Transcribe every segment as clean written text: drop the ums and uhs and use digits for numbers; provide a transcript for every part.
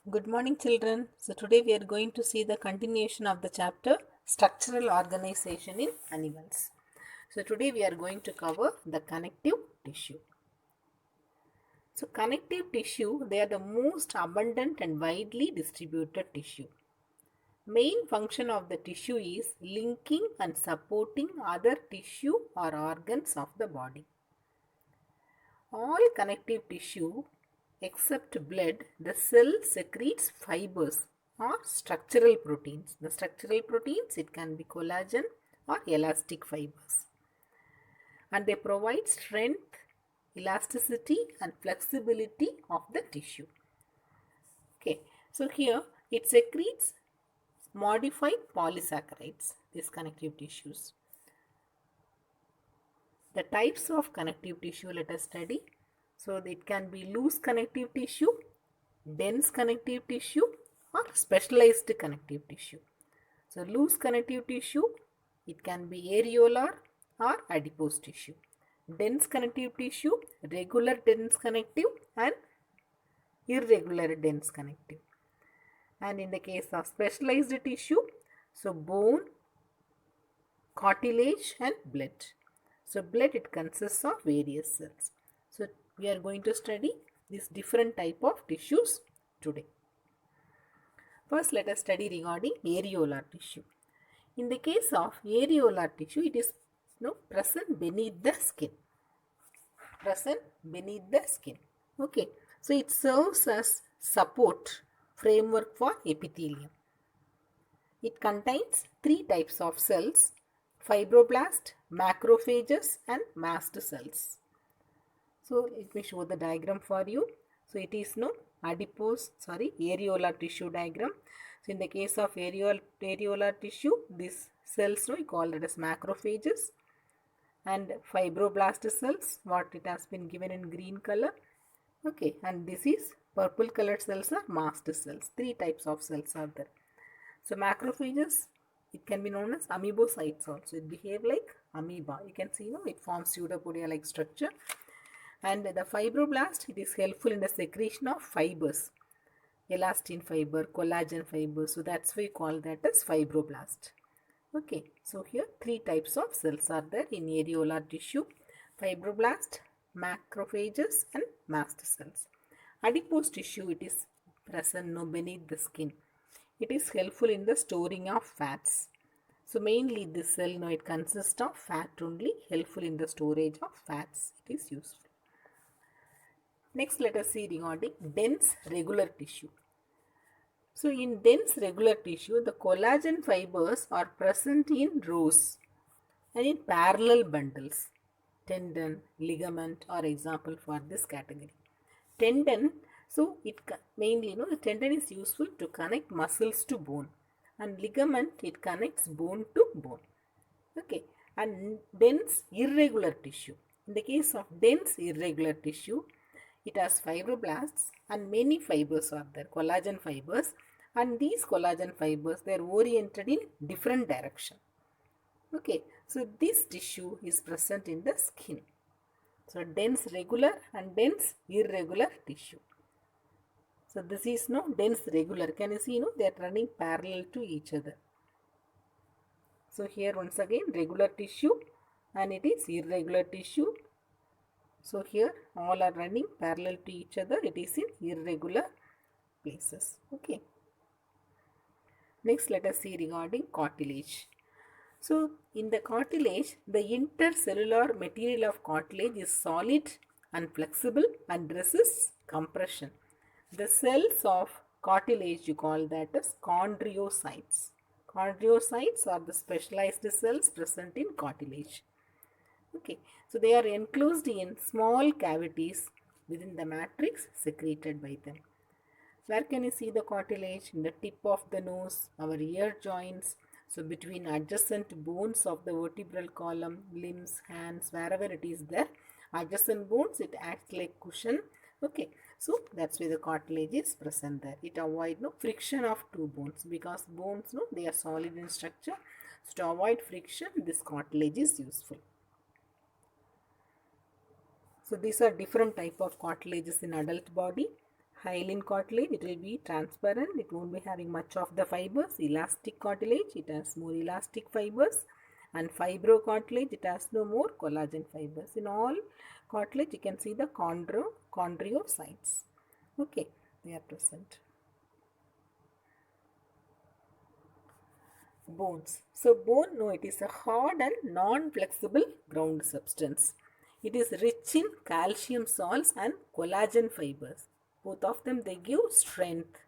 Good morning, children. So, today we are going to see the continuation of the chapter Structural Organization in Animals. So, today we are going to cover the connective tissue. So, connective tissue, they are the most abundant and widely distributed tissue. Main function of the tissue is linking and supporting other tissue or organs of the body. All connective tissue except blood, the cell secretes fibers or structural proteins. The structural proteins, it can be collagen or elastic fibers. And they provide strength, elasticity and flexibility of the tissue. Okay, so here it secretes modified polysaccharides, these connective tissues. The types of connective tissue let us study. So it can be loose connective tissue, dense connective tissue or specialized connective tissue. So loose connective tissue, it can be areolar or adipose tissue. Dense connective tissue, regular dense connective and irregular dense connective. And in the case of specialized tissue, so bone, cartilage and blood. So blood, it consists of various cells. So we are going to study these different type of tissues today. First, let us study regarding areolar tissue. In the case of areolar tissue, it is present beneath the skin. Present beneath the skin. Okay. So it serves as support framework for epithelium. It contains three types of cells: fibroblast, macrophages and mast cells. So let me show the diagram for you. So it is areolar tissue diagram. So in the case of areolar tissue, these cells we call it as macrophages, and fibroblast cells, what it has been given in green color. Okay, and this is purple colored cells are mast cells. Three types of cells are there. So macrophages, it can be known as amoebocytes also. It behave like amoeba. You can see, it forms pseudopodia like structure. And the fibroblast, it is helpful in the secretion of fibers. Elastin fiber, collagen fiber. So that's why we call that as fibroblast. Okay, so here three types of cells are there in areolar tissue: fibroblast, macrophages and mast cells. Adipose tissue, it is present beneath the skin. It is helpful in the storing of fats. So mainly this cell, it consists of fat only, helpful in the storage of fats. It is useful. Next, let us see regarding dense regular tissue. So in dense regular tissue, the collagen fibers are present in rows and in parallel bundles. Tendon, ligament are example for this category. Tendon, so it mainly, the tendon is useful to connect muscles to bone, and ligament, it connects bone to bone. Okay, and dense irregular tissue. In the case of dense irregular tissue, it has fibroblasts and many fibers are there, collagen fibers, and these collagen fibers, they are oriented in different direction. Okay, so this tissue is present in the skin. So dense regular and dense irregular tissue. So this is dense regular. Can you see, they are running parallel to each other. So here once again regular tissue and it is irregular tissue. So here all are running parallel to each other. It is in irregular places. Okay. Next, let us see regarding cartilage. So in the cartilage, the intercellular material of cartilage is solid and flexible and resists compression. The cells of cartilage, you call that as chondrocytes. Chondrocytes are the specialized cells present in cartilage. Okay, so they are enclosed in small cavities within the matrix secreted by them. Where can you see the cartilage? In the tip of the nose, our ear joints, so between adjacent bones of the vertebral column, limbs, hands, wherever it is there, adjacent bones, it acts like cushion. Okay, so that's why the cartilage is present there. It avoids friction of two bones, because bones, they are solid in structure. So to avoid friction, this cartilage is useful. So these are different type of cartilages in adult body. Hyaline cartilage, it will be transparent, it won't be having much of the fibers. Elastic cartilage, it has more elastic fibers. And fibrocartilage, it has no more collagen fibers. In all cartilage, you can see the chondriocytes. Okay, they are present. Bones. So bone, no, it is a hard and non-flexible ground substance. It is rich in calcium salts and collagen fibers. Both of them, they give strength.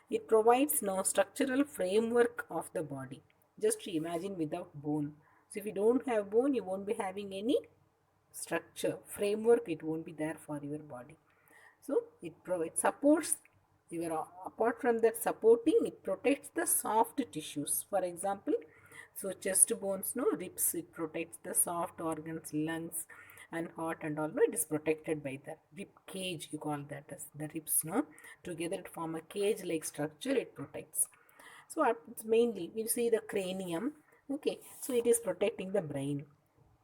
It provides no structural framework of the body. Just imagine without bone. So if you don't have bone, you won't be having any structure, framework, it won't be there for your body. So it supports your, apart from that supporting, it protects the soft tissues. For example, so chest bones, no, ribs, it protects the soft organs, lungs and heart and all, no, it is protected by the rib cage, you call that as the ribs, no, together it form a cage like structure, it protects. So it's mainly you see the cranium, okay, so it is protecting the brain,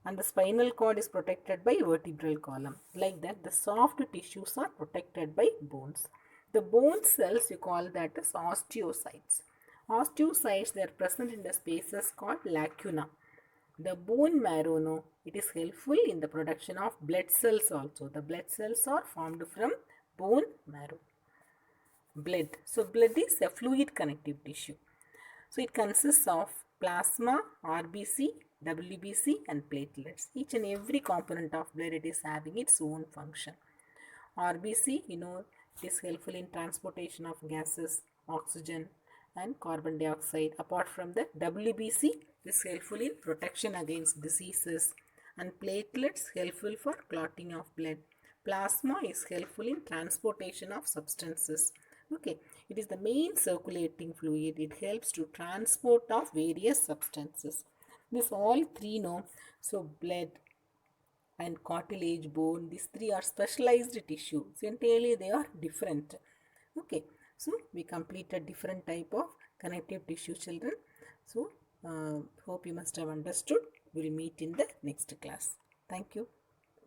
and the spinal cord is protected by vertebral column. Like that, the soft tissues are protected by bones. The bone cells, you call that as osteocytes. Osteocytes, they are present in the spaces called lacuna. The bone marrow, no, it is helpful in the production of blood cells also. The blood cells are formed from bone marrow. Blood. So blood is a fluid connective tissue. So it consists of plasma, RBC, WBC and platelets. Each and every component of blood, it is having its own function. RBC, you know, it is helpful in transportation of gases, oxygen and carbon dioxide. Apart from that, WBC is helpful in protection against diseases, and platelets helpful for clotting of blood. Plasma is helpful in transportation of substances. Okay, it is the main circulating fluid. It helps to transport of various substances. This all three, no, so blood and cartilage, bone, these three are specialized tissues. Entirely they are different. Okay, so we completed different type of connective tissue, children. So hope you must have understood. We'll meet in the next class. Thank you.